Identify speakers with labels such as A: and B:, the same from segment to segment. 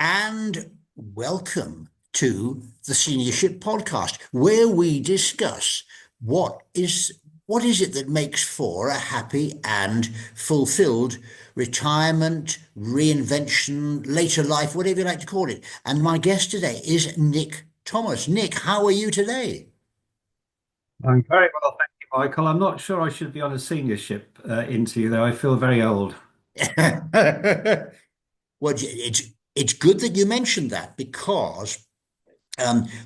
A: And welcome to the Seniorship Podcast, where we discuss what is what is it that makes for a happy and fulfilled retirement, reinvention, later life, whatever you like to call it. And my guest today is Nick Thomas. Nick, how are you today?
B: I'm very well, thank you, Michael. I'm not sure I should be on a seniorship interview, though. I feel very old.
A: Well, it's good that you mentioned that because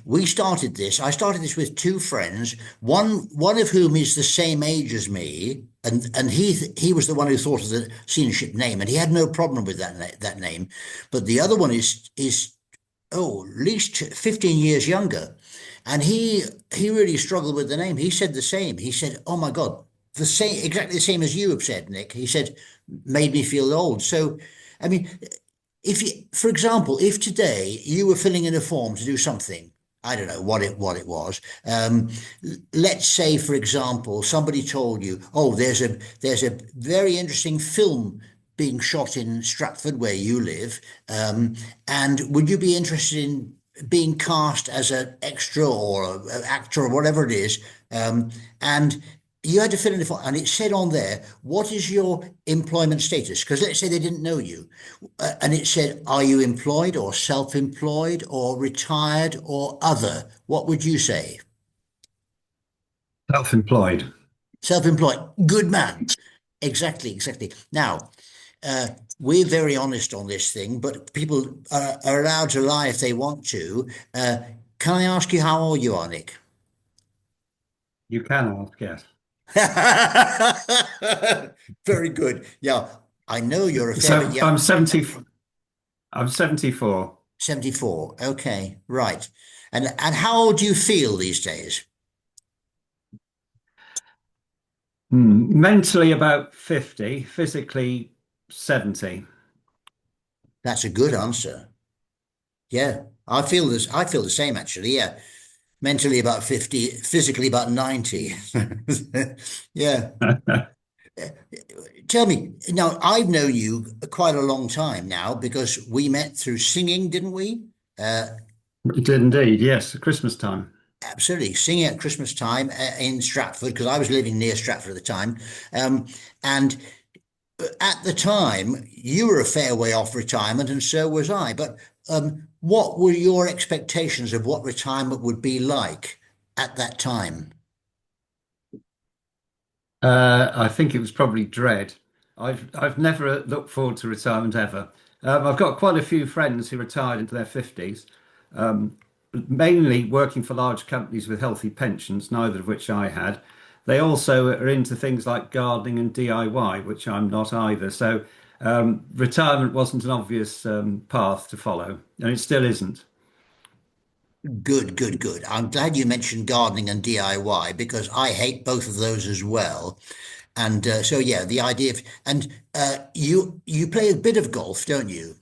A: we started this. I started this with two friends, one of whom is the same age as me, and he was the one who thought of the seniorship name, and he had no problem with that name. But the other one is at least 15 years younger, and he really struggled with the name. He said the same. He said, "Oh my God, the same, exactly the same as you have said, Nick." He said, "Made me feel old." So, I mean, if you, for example, if today you were filling in a form to do something, I don't know what it was. Let's say, for example, somebody told you, "Oh, there's a very interesting film being shot in Stratford where you live, and would you be interested in being cast as an extra or an actor or whatever it is?" And you had to fill in the form, and it said on there, "What is your employment status?" Because let's say they didn't know you, and it said, "Are you employed or self-employed or retired or other?" What would you say?
B: Self-employed.
A: Self-employed. Good man. Exactly. Now, uh, we're very honest on this thing, but people are allowed to lie if they want to. Can I ask you how old you are, Nick?
B: You can ask, yes.
A: Very good. Yeah, I know you're a fair bit
B: So
A: young.
B: I'm 70, I'm 74.
A: 74. Okay, right. And how old do you feel these days?
B: Mentally about 50, physically 70.
A: That's a good answer. Yeah, I feel this. I feel the same actually. Yeah, mentally about 50, physically about 90. Yeah. Tell me, now I've known you quite a long time now because we met through singing, didn't we? Uh,
B: It did indeed, yes, Christmas time.
A: Absolutely, singing at Christmas time in Stratford because I was living near Stratford at the time. And at the time, you were a fair way off retirement, and so was I. But what were your expectations of what retirement would be like at that time?
B: I think it was probably dread. I've never looked forward to retirement ever. I've got quite a few friends who retired into their 50s, mainly working for large companies with healthy pensions, neither of which I had. They also are into things like gardening and DIY, which I'm not either. So retirement wasn't an obvious path to follow, and it still isn't.
A: Good. I'm glad you mentioned gardening and DIY because I hate both of those as well. And so, yeah, the idea of and you play a bit of golf, don't you?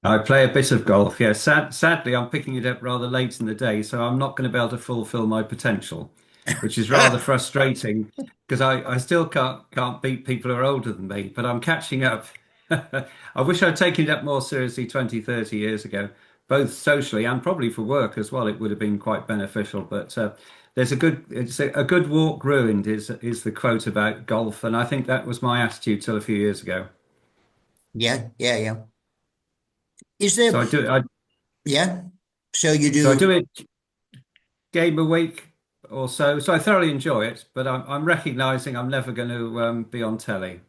B: I play a bit of golf, yeah. Sadly, I'm picking it up rather late in the day, so I'm not going to be able to fulfill my potential, which is rather frustrating because I still can't beat people who are older than me, but I'm catching up. I wish I'd taken it up more seriously 20, 30 years ago, both socially and probably for work as well. It would have been quite beneficial, but there's a good walk ruined is the quote about golf, and I think that was my attitude till a few years ago.
A: Yeah. Is there?
B: So
A: Yeah. So you
B: I
A: do.
B: do it game a week or so. So I thoroughly enjoy it, but I'm recognizing I'm never going to be on telly.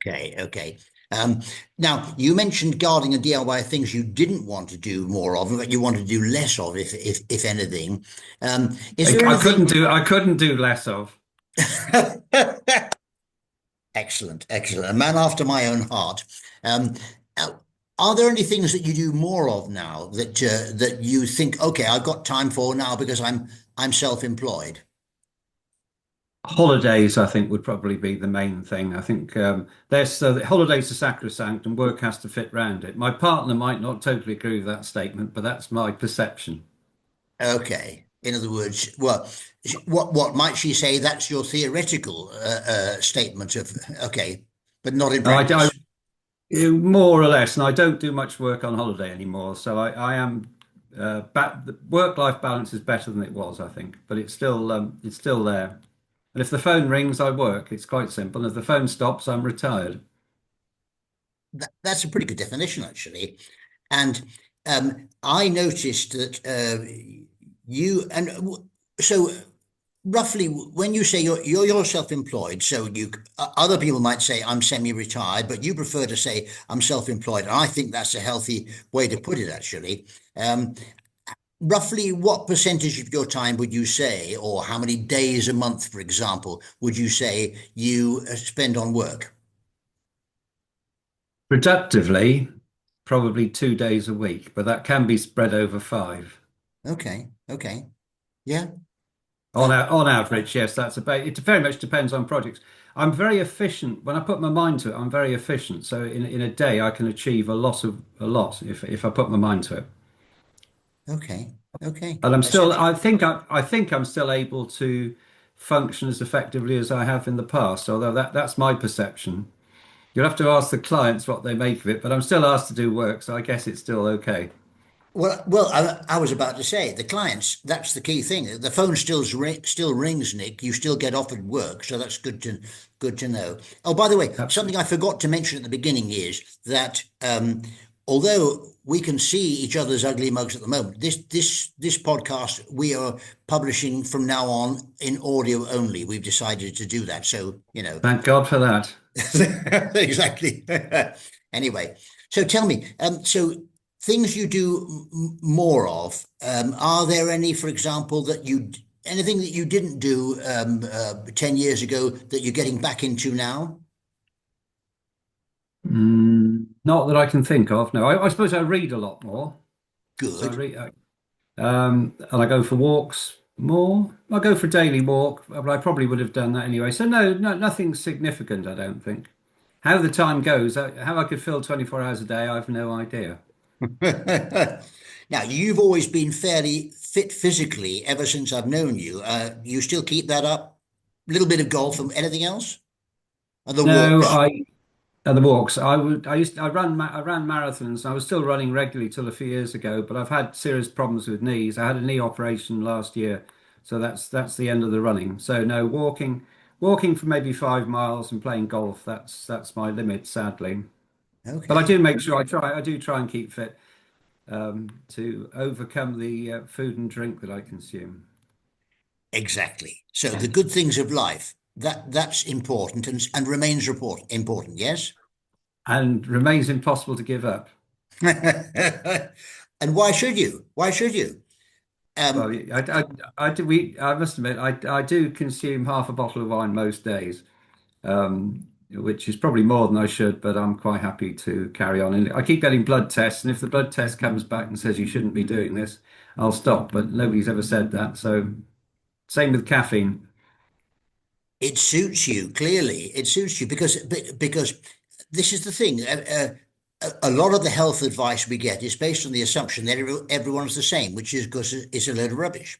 A: Okay. Um, Now you mentioned gardening and DIY things you didn't want to do more of, but you want to do less of, if anything. Is there anything?
B: I couldn't do less of.
A: Excellent. A man after my own heart. Um, uh, are there any things that you do more of now that you think, okay, I've got time for now because I'm self-employed?
B: Holidays, I think, would probably be the main thing. I think the holidays are sacrosanct and work has to fit round it. My partner might not totally agree with that statement, but that's my perception.
A: Okay. In other words, well, what might she say? That's your theoretical statement of okay, but not in
B: I, I
A: practice.
B: More or less, and I don't do much work on holiday anymore. So I am back. The work-life balance is better than it was, I think, but it's still there. And if the phone rings, I work. It's quite simple. And if the phone stops, I'm retired.
A: That's a pretty good definition, actually. And I noticed that you and so roughly when you say you're self-employed, so you other people might say I'm semi-retired, but you prefer to say I'm self-employed, and I think that's a healthy way to put it, actually. Um, Roughly what percentage of your time would you say, or how many days a month, for example, would you say you spend on work?
B: Productively, probably 2 days a week, but that can be spread over five.
A: Okay, okay, yeah.
B: On average, yes, that's about it. Very much depends on projects. I'm very efficient. When I put my mind to it, I'm very efficient. So in a day, I can achieve a lot if I put my mind to it.
A: Okay, okay.
B: And I'm
A: That's
B: still,
A: actually
B: I think I'm still able to function as effectively as I have in the past, although that's my perception. You'll have to ask the clients what they make of it, but I'm still asked to do work, so I guess it's still okay.
A: well. I was about to say the clients. That's the key thing. The phone still rings, Nick. You still get offered work, so that's good to know. Oh, by the way, something
B: Absolutely.
A: I forgot to mention at the beginning is that although we can see each other's ugly mugs at the moment, this podcast we are publishing from now on in audio only. We've decided to do that, so
B: Thank God for that.
A: exactly. Anyway, so tell me, so things you do more of, are there any, for example, anything that you didn't do 10 years ago that you're getting back into now?
B: Not that I can think of. No, I suppose I read a lot more. So I
A: Good.
B: read, and I go for walks more. I go for a daily walk, but I probably would have done that anyway. So no, nothing significant, I don't think. How the time goes, how I could fill 24 hours a day, I have no idea.
A: Now, you've always been fairly fit physically ever since I've known you. You still keep that up? A little bit of golf and anything else? And the
B: No,
A: walks?
B: the walks. I ran marathons. I was still running regularly till a few years ago, but I've had serious problems with knees. I had a knee operation last year, so that's the end of the running. So no, walking for maybe 5 miles and playing golf. That's my limit, sadly. But I
A: Okay.
B: do make sure I do try and keep fit to overcome the food and drink that I consume,
A: Exactly. So the good things of life, that's important and remains important, yes?
B: and remains impossible to give up.
A: And why should you? Why should you?
B: Well,
A: Um,
B: I must admit, I do consume half a bottle of wine most days, which is probably more than I should, but I'm quite happy to carry on. And I keep getting blood tests, and if the blood test comes back and says you shouldn't be doing this, I'll stop. But nobody's ever said that. So same with caffeine.
A: it suits you, clearly. It suits you because this is the thing. A lot of the health advice we get is based on the assumption that everyone's the same, which is because it's a load of rubbish.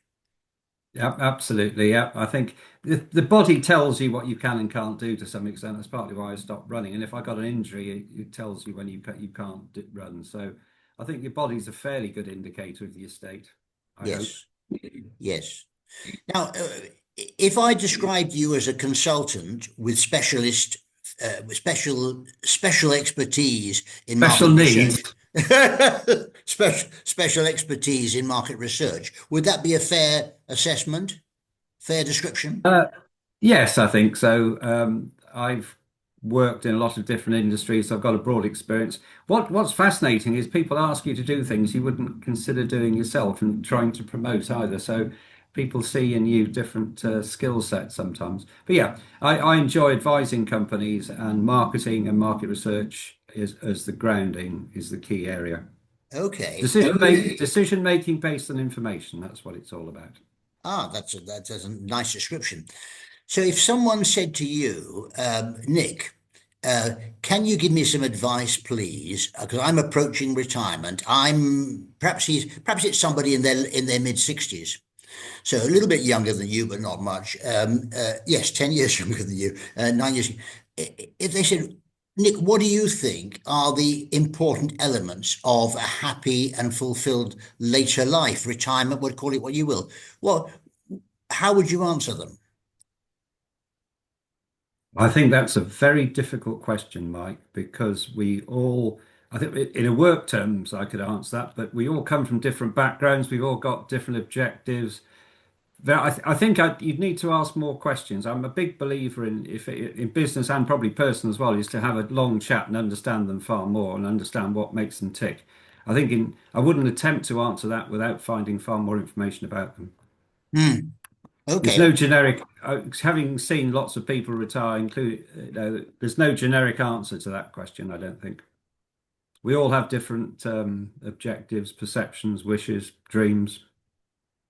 B: Yeah, absolutely. Yeah, I think the body tells you what you can and can't do to some extent. That's partly why I stopped running. And if I got an injury, it tells you when you can't run. So I think your body's a fairly good indicator of your state, I hope.
A: Yes, yes. Now, if I described you as a consultant with special expertise in
B: Special
A: market research,
B: needs.
A: special expertise in market research, would that be a fair assessment, fair description?
B: Uh, yes, I think so. I've worked in a lot of different industries, so I've got a broad experience. What's fascinating is people ask you to do things you wouldn't consider doing yourself and trying to promote either. So people see in you different skill sets sometimes. But yeah, I enjoy advising companies, and marketing and market research is as the grounding is the key area.
A: Okay.
B: Decision making based on information. That's what it's all about.
A: Ah, that's a nice description. So if someone said to you, Nick, uh, can you give me some advice, please? Because I'm approaching retirement. I'm perhaps it's somebody in their mid 60s, so a little bit younger than you, but not much. Yes, 10 years younger than you, 9 years. If they said, Nick, what do you think are the important elements of a happy and fulfilled later life, retirement, would call it what you will? Well, how would you answer them?
B: I think that's a very difficult question, Mike, because I think in a work terms, I could answer that, but we all come from different backgrounds. We've all got different objectives. You'd need to ask more questions. I'm a big believer in business and probably personal as well, is to have a long chat and understand them far more and understand what makes them tick. I wouldn't attempt to answer that without finding far more information about them.
A: Hmm.
B: There's
A: Okay.
B: no generic, having seen lots of people retire, including, there's no generic answer to that question, I don't think. We all have different objectives, perceptions, wishes, dreams.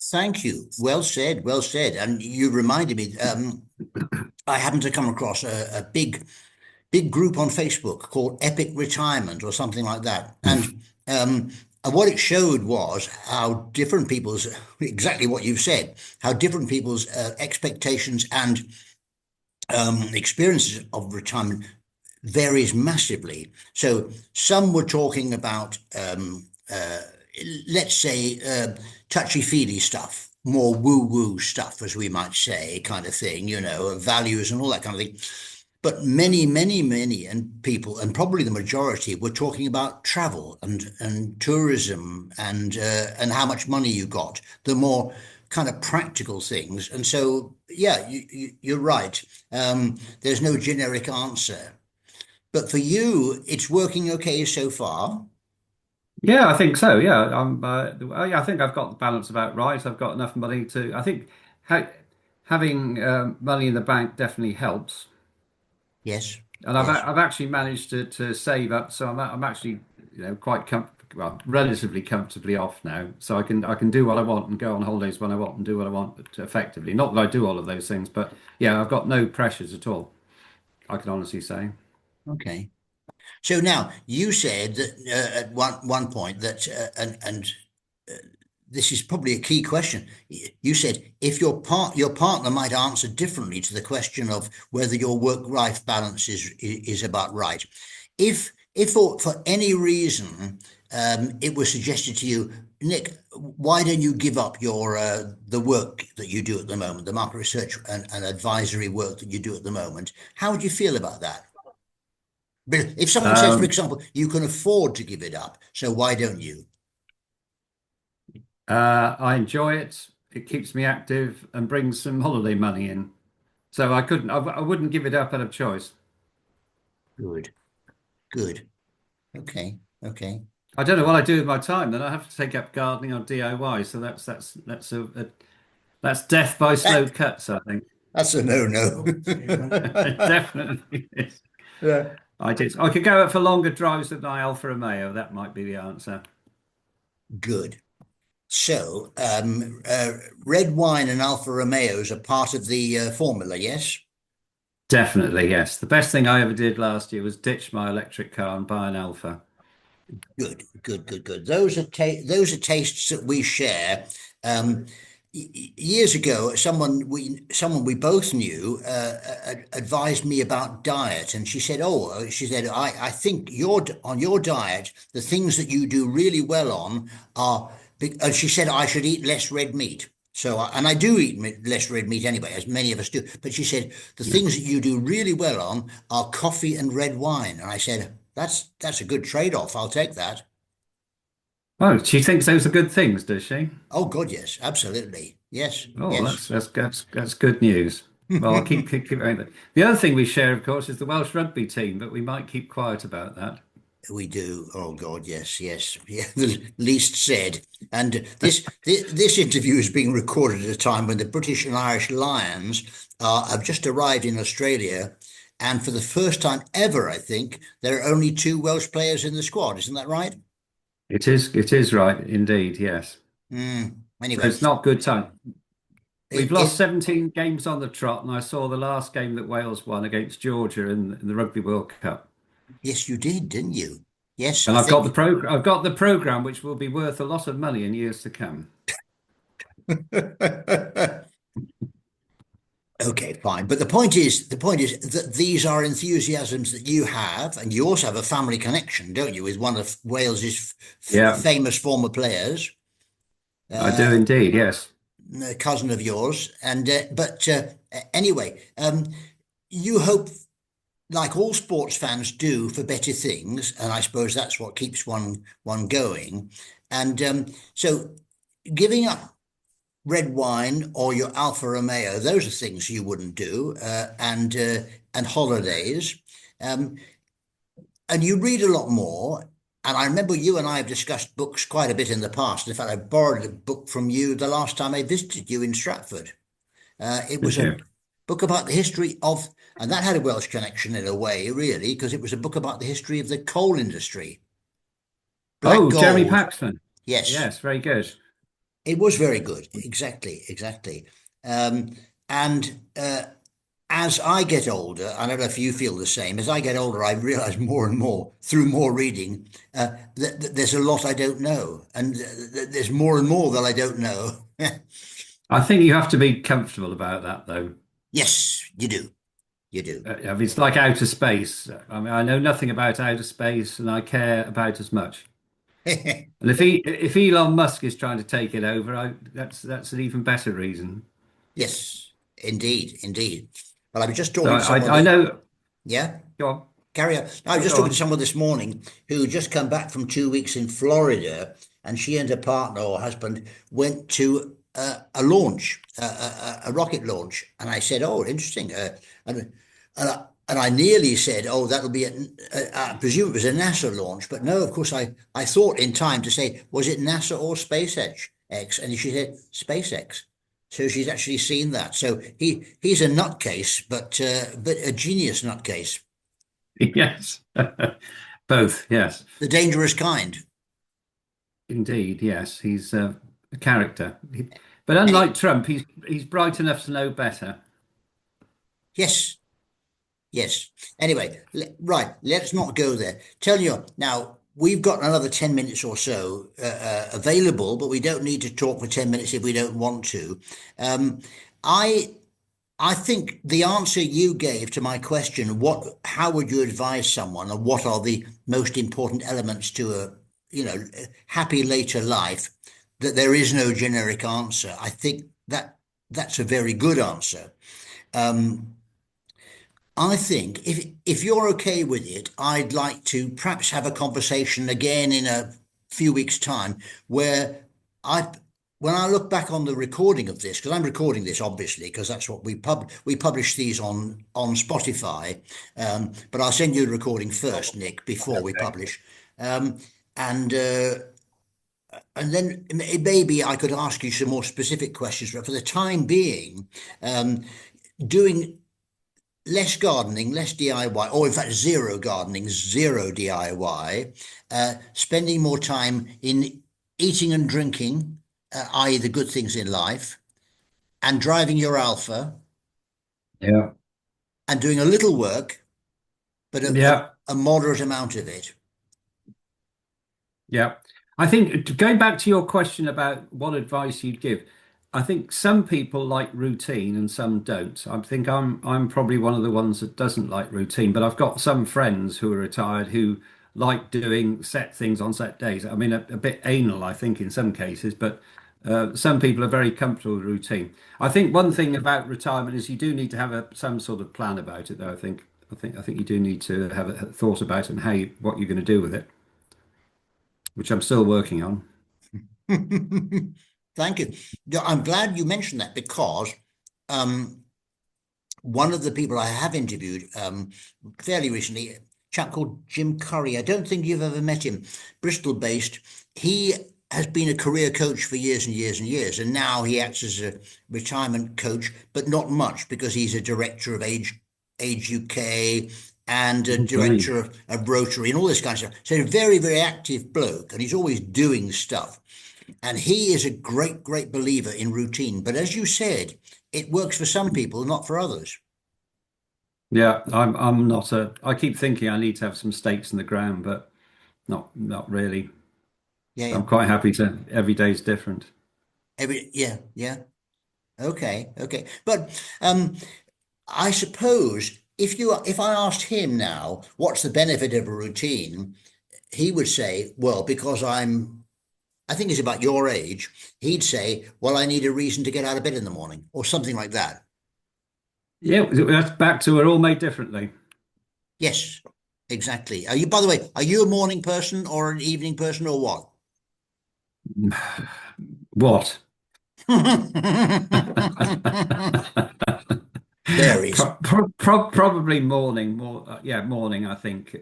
A: Thank you. Well said. Well said. And you reminded me, I happened to come across a big group on Facebook called Epic Retirement or something like that. And what it showed was how different people's, exactly what you've said, how different people's expectations and experiences of retirement varies massively. So some were talking about, let's say, touchy-feely stuff, more woo-woo stuff, as we might say, kind of thing, values and all that kind of thing. But many, and people, and probably the majority, were talking about travel and tourism and how much money you got, the more kind of practical things. And so, yeah, you're right. There's no generic answer. But for you, it's working okay so far.
B: Yeah, I think so. Yeah, yeah, I think I've got the balance about right. I've got enough money I think ha having money in the bank definitely helps.
A: Yes,
B: And
A: yes.
B: I've actually managed to save up, so I'm actually quite relatively comfortably off now. So I can do what I want and go on holidays when I want and do what I want effectively. Not that I do all of those things, but yeah, I've got no pressures at all. I can honestly say.
A: Okay. So now you said that at one point that and this is probably a key question. You said if your partner might answer differently to the question of whether your work-life balance is about right. If for any reason it was suggested to you, Nick, why don't you give up your the work that you do at the moment, the market research and advisory work that you do at the moment? How would you feel about that? But if someone says, for
B: Um,
A: example, you can afford to give it up, so why don't you?
B: I enjoy it. It keeps me active and brings some holiday money in. So I wouldn't give it up out of choice.
A: Good, good. Okay, okay.
B: I don't know what I do with my time. Then I have to take up gardening or DIY. So that's death by slow
A: That
B: cuts, I think.
A: that's a no-no.
B: It definitely is.
A: Yeah.
B: I could go out for longer drives with my Alfa Romeo. That might be the answer.
A: Good. So, red wine and Alfa Romeos are part of the formula, yes?
B: Definitely, yes. The best thing I ever did last year was ditch my electric car and buy an Alfa.
A: Good, good, good, good. Those are tastes that we share. Um, Years ago, someone we both knew advised me about diet, and she said, "Oh, she said, I think on your diet, the things that you do really well on are." And she said I should eat less red meat. So, and I do eat less red meat anyway, as many of us do. But she said the
B: Yeah.
A: things that you do really well on are coffee and red wine. And I said, that's a good trade-off. I'll take that.
B: Oh, she thinks those are good things, does she?
A: Oh God, yes, absolutely. Yes,
B: Oh,
A: yes.
B: that's good news. Well, I'll keep going. The other thing we share, of course, is the Welsh rugby team, but we might keep quiet about that.
A: We do. Oh God, yes, yes. Yeah, the least said. And this interview is being recorded at a time when the British and Irish Lions have just arrived in Australia, and for the first time ever, I think there are only two Welsh players in the squad. Isn't that right?
B: It is right indeed, yes. So
A: Anyway,
B: it's not good time. We've lost
A: it
B: 17 games on the trot, and I saw the last game that Wales won against Georgia in the Rugby World Cup.
A: yes, you did, didn't you? Yes,
B: And
A: I think.
B: I've got the program, which will be worth a lot of money in years to come.
A: Okay, fine. But the point is that these are enthusiasms that you have, and you also have a family connection, don't you, with one of Wales's
B: Yeah,
A: famous former players,
B: I do
A: uh,
B: indeed. Yes.
A: a cousin of yours. And but anyway, you hope, like all sports fans do, for better things, and I suppose that's what keeps one going. And so, giving up red wine or your Alfa Romeo, those are things you wouldn't do, and holidays. Um, and you read a lot more. And I remember you and I have discussed books quite a bit in the past. In fact, I borrowed a book from you the last time I visited you in Stratford. It was
B: Did
A: a
B: you?
A: book about the history of, and that had a Welsh connection in a way, really, because it was a book about the history of the coal industry. Black
B: Oh, Jeremy
A: Gold.
B: Paxman.
A: Yes,
B: Yes, very good.
A: it was very good. Exactly, exactly. And as I get older, I don't know if you feel the same. As I get older, I realize more and more through more reading that there's a lot I don't know, and there's more and more that I don't know.
B: I think you have to be comfortable about that, though.
A: Yes, you do. You do.
B: I mean, it's like outer space. I mean, I know nothing about outer space, and I care about as much. And if Elon Musk is trying to take it over, that's an even better reason.
A: Yes, indeed, indeed. Well, I was just
B: So
A: talking to someone
B: I
A: that,
B: know.
A: yeah,
B: Go on.
A: carry on. I was
B: No,
A: just
B: go
A: talking to
B: on.
A: someone this morning who just come back from 2 weeks in Florida, and she and her partner or husband went to a rocket launch. And I said, "Oh, interesting." And I nearly said, "Oh, that'll be I presume it was a NASA launch," but no, of course, I thought in time to say, "Was it NASA or SpaceX?" And she said, "SpaceX." So she's actually seen that. So he's a nutcase, but a genius nutcase,
B: Yes. Both. Yes.
A: the dangerous kind.
B: Indeed. Yes. He's a character. But
A: Any
B: unlike Trump, he's bright enough to know better.
A: yes, yes. Anyway, right. Let's not go there. Tell you now. We've got another 10 minutes or so available, but we don't need to talk for 10 minutes if we don't want to. Um, I I think the answer you gave to my question, how would you advise someone, and what are the most important elements to happy later life, that there is no generic answer. I think that's a very good answer. Um, I think if you're okay with it, I'd like to perhaps have a conversation again in a few weeks' time where I when I look back on the recording of this, because I'm recording this obviously, because that's what we publish these on Spotify. But I'll send you the recording first, Nick, before we
B: Okay.
A: publish. Um, and then maybe I could ask you some more specific questions, but for the time being, um, doing less gardening, less DIY, or in fact, zero gardening, zero DIY, spending more time in eating and drinking, i.e., the good things in life, and driving your Alpha,
B: Yeah.
A: and doing a little work, but
B: Yeah.
A: a moderate amount of it.
B: Yeah. I think going back to your question about what advice you'd give, I think some people like routine and some don't. I think I'm probably one of the ones that doesn't like routine, but I've got some friends who are retired who like doing set things on set days. I mean, a bit anal, I think, in some cases, but some people are very comfortable with routine. I think one thing about retirement is you do need to have some sort of plan about it, though. I think you do need to have a thought about it and what you're going to do with it, which I'm still working on.
A: Thank you. Yeah, I'm glad you mentioned that because um, one of the people I have interviewed fairly recently, a chap called Jim Curry. I don't think you've ever met him, Bristol based. He has been a career coach for years and years and years, and now he acts as a retirement coach, but not much because he's a director of Age UK and a
B: Oh, brilliant.
A: director of Rotary and all this kind of stuff. So he's a very, very active bloke, and he's always doing stuff. And he is a great, great believer in routine. But as you said, it works for some people, not for others.
B: Yeah, I'm not I keep thinking I need to have some stakes in the ground, but not really.
A: Yeah,
B: So
A: yeah.
B: I'm quite happy to every day's different.
A: Yeah, yeah. Okay, okay. But I suppose if I asked him now, what's the benefit of a routine, he would say, well, because I think he's about your age, he'd say, well, I need a reason to get out of bed in the morning or something like that.
B: Yeah, that's back to we're all made differently.
A: Yes, exactly. Are you, by the way, are you a morning person or an evening person or what?
B: What?
A: Varies.
B: Probably morning, more yeah, morning, I think,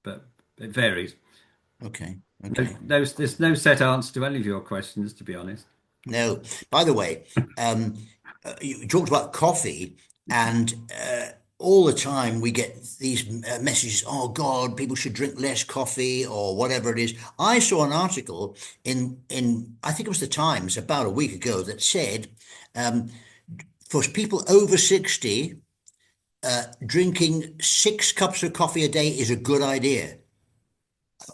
B: but it varies.
A: Okay,
B: No,
A: okay.
B: no, there's no set answer to any of your questions, to be honest.
A: No. By the way, um, you talked about coffee, and all the time we get these messages. Oh God, people should drink less coffee or whatever it is. I saw an article in I think it was the Times about a week ago that said um, for people over 60, drinking 6 cups of coffee a day is a good idea.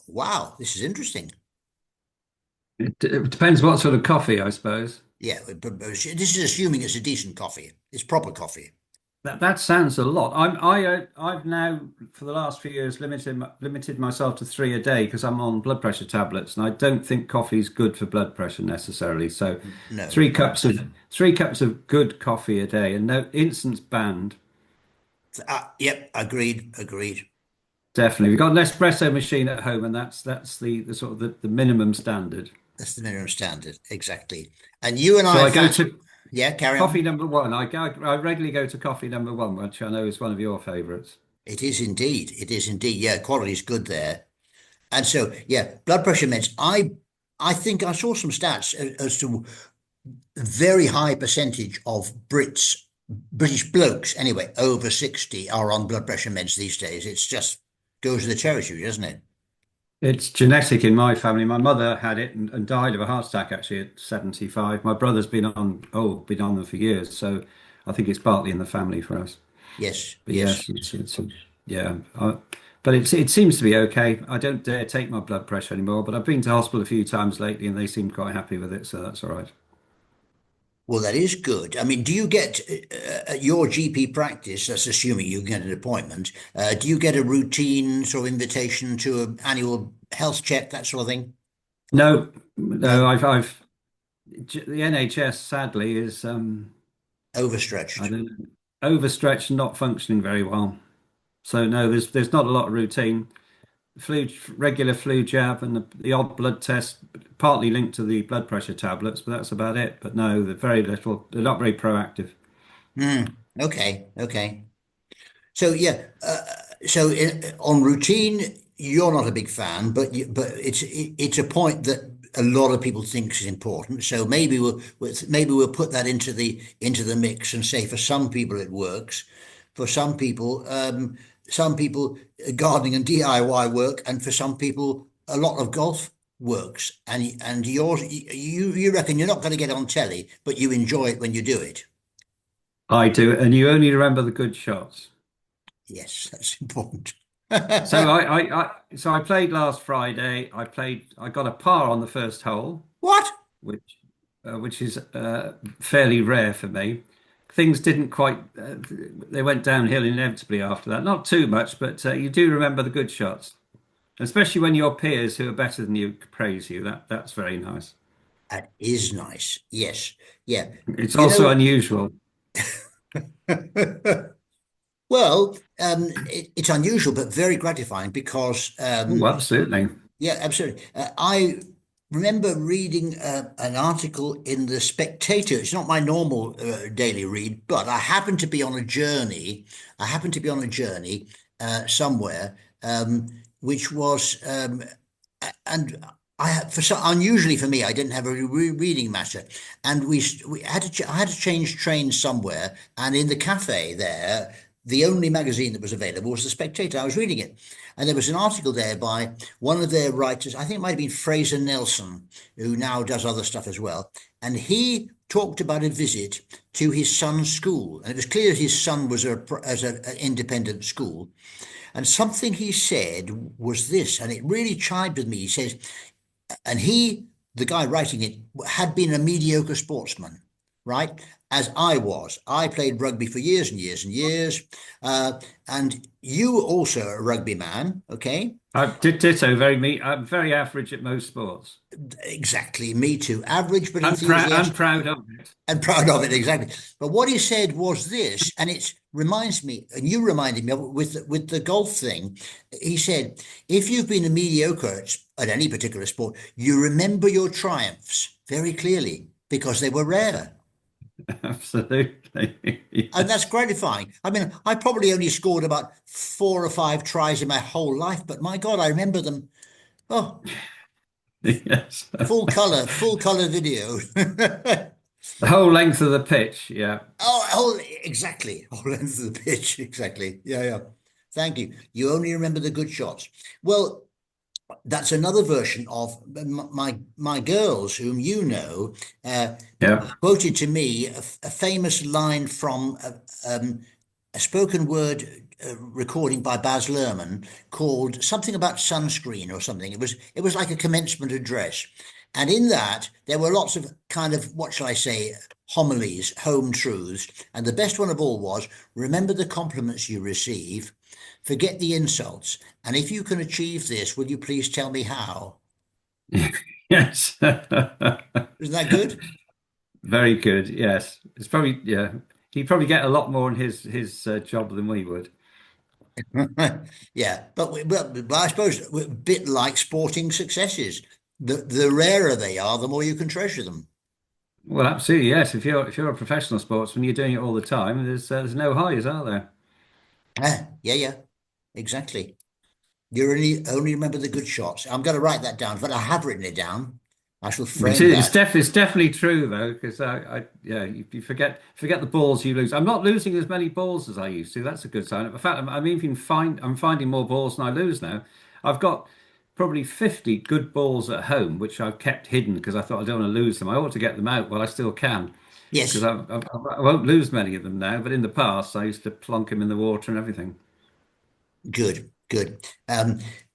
A: Wow, this is interesting.
B: It depends what sort of coffee, I suppose.
A: Yeah, but this is assuming it's a decent coffee. It's proper coffee.
B: That sounds a lot. I've now for the last few years limited myself to 3 a day because I'm on blood pressure tablets, and I don't think coffee is good for blood pressure necessarily. So,
A: No.
B: 3 cups of good coffee a day, and no instance banned.
A: Yep, agreed, agreed.
B: Definitely, we've got an espresso machine at home, and that's the sort of the minimum standard.
A: That's the minimum standard, exactly. And you and
B: So
A: I
B: I go
A: found,
B: to
A: yeah, carry
B: coffee
A: on.
B: number one. I regularly go to coffee number one, which I know is one of your favorites.
A: It is indeed. It is indeed. Yeah, quality is good there. And so, yeah, blood pressure meds. I think I saw some stats as to a very high percentage of British blokes, anyway, over 60 are on blood pressure meds these days. It's just goes to the territory, doesn't it?
B: It's genetic in my family. My mother had it and died of a heart attack actually at 75. My brother's been on them for years, so I think it's partly in the family for us.
A: Yes,
B: But
A: yes.
B: yes, it's yeah. But it seems to be okay. I don't dare take my blood pressure anymore, but I've been to hospital a few times lately and they seem quite happy with it, so that's all right.
A: Well, that is good. I mean, do you get at your GP practice, that's assuming you get an appointment, do you get a routine sort of invitation to an annual health check, that sort of thing?
B: No, no,
A: No,
B: the NHS sadly is I
A: overstretched.
B: don't know, overstretched and not functioning very well. So no, there's not a lot of routine. Flu, regular flu jab and the odd blood test, partly linked to the blood pressure tablets, but that's about it. But no, they're very little. They're not very proactive.
A: Hmm. Okay, okay. So yeah, on routine, you're not a big fan, but it's a point that a lot of people think is important. So maybe we'll put that into the mix and say for some people it works, for some people gardening and DIY work, and for some people a lot of golf works. And you reckon you're not going to get on telly, but you enjoy it when you do it.
B: I do, and you only remember the good shots.
A: Yes, that's important.
B: So I played last Friday. I got a par on the first hole,
A: What?
B: which is fairly rare for me. Things didn't quite, they went downhill inevitably after that. Not too much, but you do remember the good shots, especially when your peers who are better than you praise you. That's very nice.
A: That is nice. Yes. Yeah.
B: It's
A: You
B: also
A: know,
B: unusual.
A: well, it's unusual, but very gratifying because,
B: Oh, absolutely.
A: yeah, absolutely. I remember reading an article in The Spectator. It's not my normal daily read, but I happened to be on a journey. I happened to be on a journey somewhere, which was, and I had, for some, unusually for me, I didn't have a reading matter, and we had I had to change trains somewhere, and in the cafe there, the only magazine that was available was The Spectator. I was reading it, and there was an article there by one of their writers. I think it might have been Fraser Nelson, who now does other stuff as well, and he talked about a visit to his son's school, and it was clear that his son was an independent school, and something he said was this, and it really chived with me. He says, and he, the guy writing it, had been a mediocre sportsman, right? as I was. I played rugby for years and years and years. And you also a rugby man, okay?
B: I did ditto very me. I'm very average at most sports.
A: Exactly, me too. Average but
B: I'm
A: enthusiastic
B: proud of it.
A: and proud of it, exactly. But what he said was this, and it reminds me, and you reminded me of it with the golf thing. He said, if you've been a mediocre at any particular sport, you remember your triumphs very clearly because they were rare.
B: Absolutely.
A: And
B: Yes.
A: that's gratifying. I mean, I probably only scored about 4 or 5 tries in my whole life, but my God, I remember them. Oh,
B: Yes.
A: full color video.
B: The whole length of the pitch. Yeah.
A: Exactly. Whole length of the pitch. Exactly. Yeah, yeah. Thank you. You only remember the good shots. Well, that's another version of my girls, whom you know, uh,
B: Yeah.
A: quoted to me a famous line from a spoken word recording by Baz Luhrmann called something about sunscreen or something. It was like a commencement address, and in that there were lots of kind of what shall I say homilies, home truths, and the best one of all was remember the compliments you receive, forget the insults, and if you can achieve this, will you please tell me how?
B: Yes.
A: Isn't that good?
B: Very good. Yes. It's probably, yeah. He'd probably get a lot more in his job than we would.
A: Yeah, but I suppose we're a bit like sporting successes. The rarer they are, the more you can treasure them.
B: Well, absolutely. Yes. If you're a professional sportsman, you're doing it all the time. There's no highs, are there?
A: Yeah, yeah, exactly. You only remember the good shots. I'm going to write that down, but I have written it down. I shall frame that.
B: It's definitely true though, because yeah, you forget the balls you lose. I'm not losing as many balls as I used to. That's a good sign. In fact, I'm finding more balls than I lose now. I've got probably 50 good balls at home, which I've kept hidden because I thought I don't want to lose them. I ought to get them out while I still can, because
A: Yes,
B: I won't lose many of them now. But in the past, I used to plonk them in the water and everything.
A: good, good.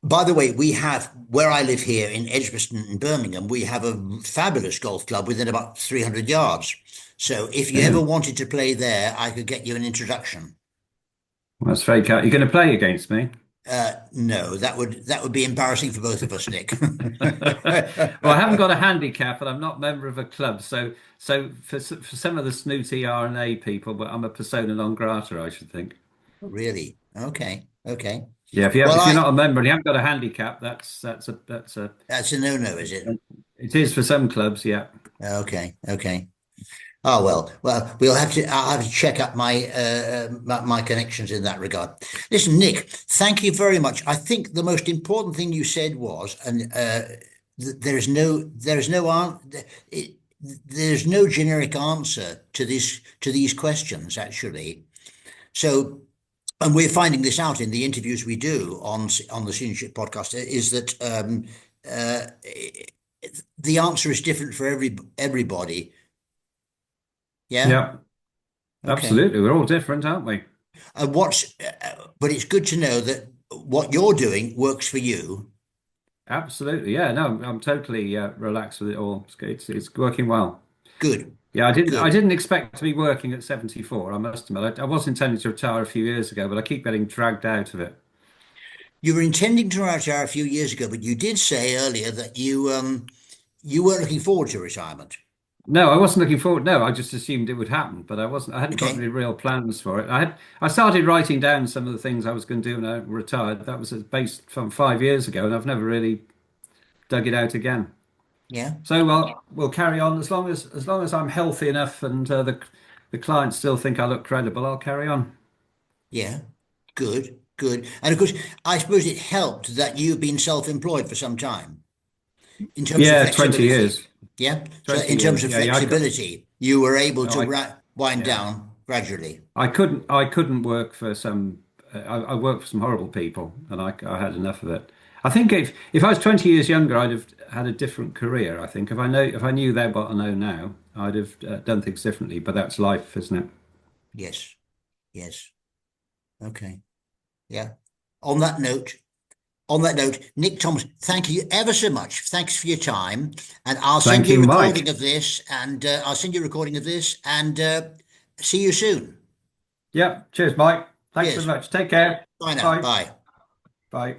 A: By the way, we have where I live here in Edgbaston in Birmingham, we have a fabulous golf club within about 300 yards. So if you ever
B: Yeah.
A: wanted to play there, I could get you an introduction.
B: Well, that's very kind. You're going to play against me?
A: No, that would be embarrassing for both of us, Nick.
B: Well, I haven't got a handicap, and I'm not a member of a club. So for some of the snooty R&A people, but I'm a persona non grata, I should think.
A: Really? Okay, okay.
B: Yeah,
A: Well,
B: if you're not a member and you haven't got a handicap, that's a
A: that's a no-no, is it?
B: it is for some clubs. Yeah.
A: Okay, okay. Oh well, I'll have to check up my connections in that regard. Listen, Nick, thank you very much. I think the most important thing you said was, and it, there's no generic answer to these questions actually. So, and we're finding this out in the interviews we do on the Seniorship podcast, is that uh, the answer is different for everybody. Yeah.
B: Yeah,
A: Okay.
B: absolutely. We're all different, aren't we?
A: But it's good to know that what you're doing works for you.
B: Absolutely. Yeah, no, I'm totally relaxed with it all. It's working well.
A: Good,
B: Yeah, I
A: good.
B: didn't expect to be working at 74, I must admit. I was intending to retire a few years ago, but I keep getting dragged out of it.
A: You were intending to retire a few years ago, but you did say earlier that you weren't looking forward to retirement.
B: No, I wasn't looking forward. No, I just assumed it would happen, but I hadn't got any
A: Okay.
B: real plans for it. I started writing down some of the things I was going to do when I retired. That was based from 5 years ago, and I've never really dug it out again.
A: Yeah.
B: So, well, we'll carry on as long as I'm healthy enough and the clients still think I look credible. I'll carry on.
A: Yeah. Good. Good. And of course, I suppose it helped that you've been self-employed for some time in terms of
B: Yeah, 20
A: flexibility.
B: years.
A: Yeah. So
B: 20
A: in terms
B: years.
A: of
B: Yeah, yeah.
A: flexibility, you were able
B: No,
A: to
B: I,
A: wind
B: yeah.
A: down gradually.
B: I couldn't work for some. I worked for some horrible people, and I had enough of it. I think if I was 20 years younger, I'd have had a different career. I think if I knew then what I know now, I'd have done things differently. But that's life, isn't it?
A: Yes. Yes. Okay. Yeah. On that note, On that note, Nick Thomas, thank you ever so much. Thanks for your time, and I'll send
B: Thank
A: you a
B: you,
A: recording
B: Mike.
A: of this, and see you soon.
B: Yeah. Cheers, Mike. Thanks so
A: Cheers.
B: much. Take care.
A: Bye now.
B: Bye.
A: Bye.
B: Bye.